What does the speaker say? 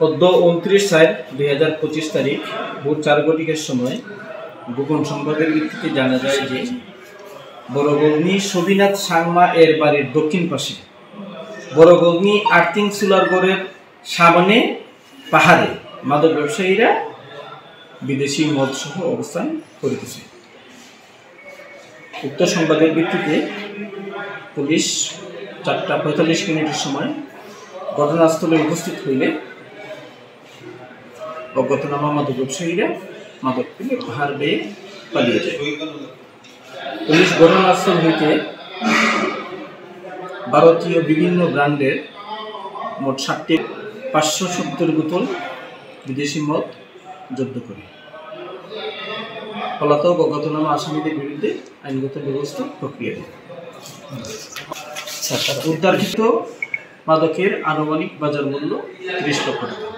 সদ্য 29/4/2025 তারিখ ভোর 4 ঘটিকার সময় গোপন সংবাদের ভিত্তিতে জানা যায় যে বড়গলনি সবিনাথ সাংমা এর বাড়ির দক্ষিণ পাশে বড়গলনি আর্থিং সুলারগড়ের সামনে পাহাড়ে মাদক ব্যবসায়ীরা বিদেশি মদ সহ অবস্থান করিতেছে। উক্ত সংবাদের ভিত্তিতে পুলিশ 4:45 সময় ঘটনাস্থলে উপস্থিত হইলে অজ্ঞাতনামা মাদক ব্যবসায়ীরা মাদক ফেলে পাহাড় বেয়ে পালিয়ে যায়। পুলিশ ঘটনাস্থল হইতে ভারতীয় বিভিন্ন ব্র্যান্ডের মোট 60টি 570 বোতল বিদেশি মদ জব্দ করে পলাতক অজ্ঞাতনামা আসামিদের বিরুদ্ধে আইনগত ব্যবস্থা প্রক্রিয়া দেয়। উদ্ধারকৃত মাদকের আনুমানিক বাজার মূল্য 30 লক্ষ টাকা।